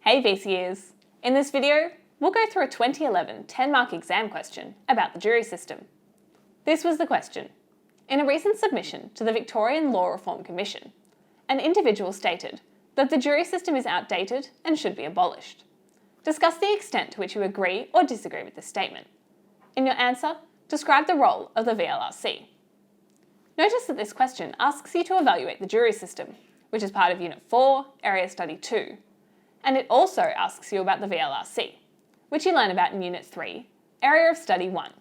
Hey VCers! In this video, we'll go through a 2011 10-mark exam question about the jury system. This was the question. In a recent submission to the Victorian Law Reform Commission, an individual stated that the jury system is outdated and should be abolished. Discuss the extent to which you agree or disagree with this statement. In your answer, describe the role of the VLRC. Notice that this question asks you to evaluate the jury system, which is part of Unit 4, Area Study 2, and it also asks you about the VLRC, which you learn about in Unit 3, Area of Study 1.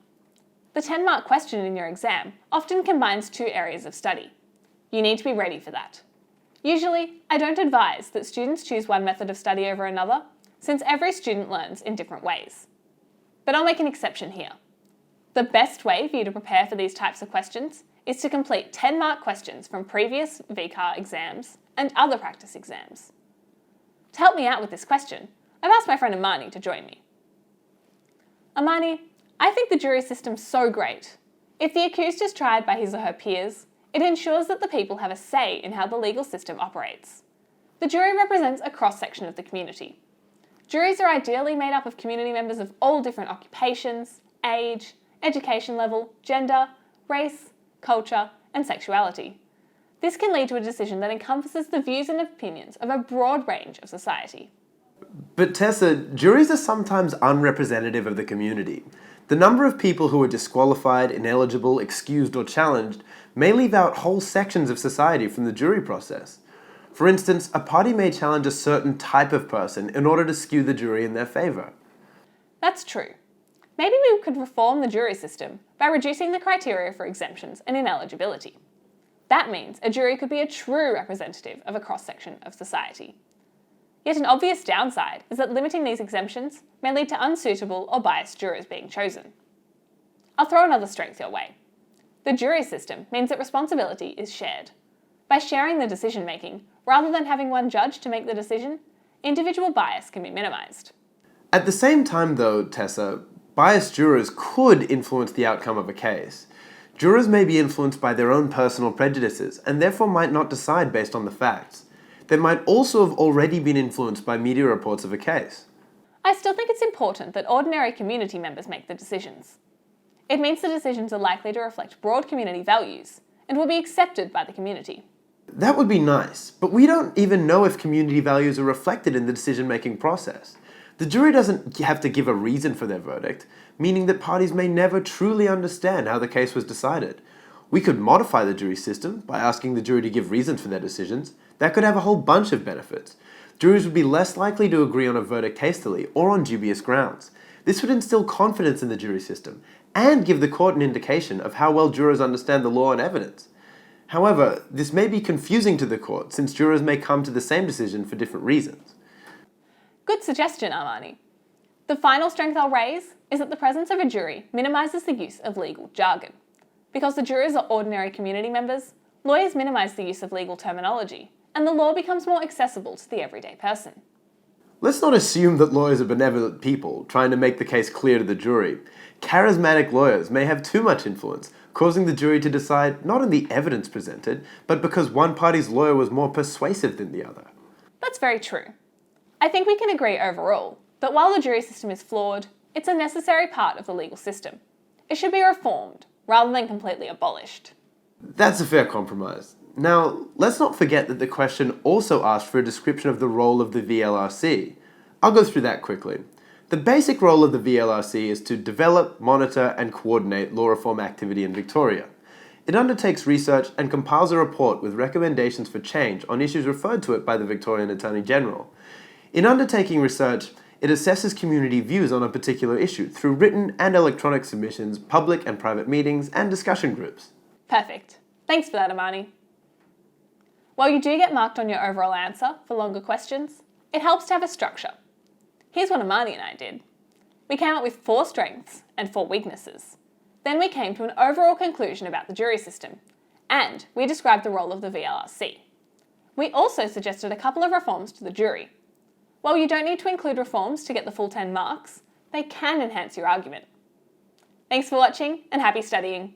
The 10-mark question in your exam often combines two areas of study. You need to be ready for that. Usually, I don't advise that students choose one method of study over another, since every student learns in different ways. But I'll make an exception here. The best way for you to prepare for these types of questions is to complete 10-mark questions from previous VCAR exams and other practice exams. To help me out with this question, I've asked my friend Amani to join me. Amani, I think the jury system's so great. If the accused is tried by his or her peers, it ensures that the people have a say in how the legal system operates. The jury represents a cross-section of the community. Juries are ideally made up of community members of all different occupations, age, education level, gender, race, culture, and sexuality. This can lead to a decision that encompasses the views and opinions of a broad range of society. But Tessa, juries are sometimes unrepresentative of the community. The number of people who are disqualified, ineligible, excused, or challenged may leave out whole sections of society from the jury process. For instance, a party may challenge a certain type of person in order to skew the jury in their favour. That's true. Maybe we could reform the jury system by reducing the criteria for exemptions and ineligibility. That means a jury could be a true representative of a cross-section of society. Yet an obvious downside is that limiting these exemptions may lead to unsuitable or biased jurors being chosen. I'll throw another strength your way. The jury system means that responsibility is shared. By sharing the decision-making, rather than having one judge to make the decision, individual bias can be minimised. At the same time though, Tessa, biased jurors could influence the outcome of a case. Jurors may be influenced by their own personal prejudices and therefore might not decide based on the facts. They might also have already been influenced by media reports of a case. I still think it's important that ordinary community members make the decisions. It means the decisions are likely to reflect broad community values and will be accepted by the community. That would be nice, but we don't even know if community values are reflected in the decision-making process. The jury doesn't have to give a reason for their verdict, meaning that parties may never truly understand how the case was decided. We could modify the jury system by asking the jury to give reasons for their decisions. That could have a whole bunch of benefits. Juries would be less likely to agree on a verdict hastily or on dubious grounds. This would instill confidence in the jury system and give the court an indication of how well jurors understand the law and evidence. However, this may be confusing to the court since jurors may come to the same decision for different reasons. Good suggestion, Armani. The final strength I'll raise is that the presence of a jury minimises the use of legal jargon. Because the jurors are ordinary community members, lawyers minimise the use of legal terminology, and the law becomes more accessible to the everyday person. Let's not assume that lawyers are benevolent people trying to make the case clear to the jury. Charismatic lawyers may have too much influence, causing the jury to decide not on the evidence presented, but because one party's lawyer was more persuasive than the other. That's very true. I think we can agree overall that while the jury system is flawed, it's a necessary part of the legal system. It should be reformed rather than completely abolished. That's a fair compromise. Now, let's not forget that the question also asked for a description of the role of the VLRC. I'll go through that quickly. The basic role of the VLRC is to develop, monitor, and coordinate law reform activity in Victoria. It undertakes research and compiles a report with recommendations for change on issues referred to it by the Victorian Attorney General. In undertaking research, it assesses community views on a particular issue through written and electronic submissions, public and private meetings, and discussion groups. Perfect. Thanks for that, Amani. While you do get marked on your overall answer for longer questions, it helps to have a structure. Here's what Amani and I did. We came up with 4 strengths and 4 weaknesses. Then we came to an overall conclusion about the jury system, and we described the role of the VLRC. We also suggested a couple of reforms to the jury. While you don't need to include reforms to get the full 10 marks, they can enhance your argument. Thanks for watching and happy studying.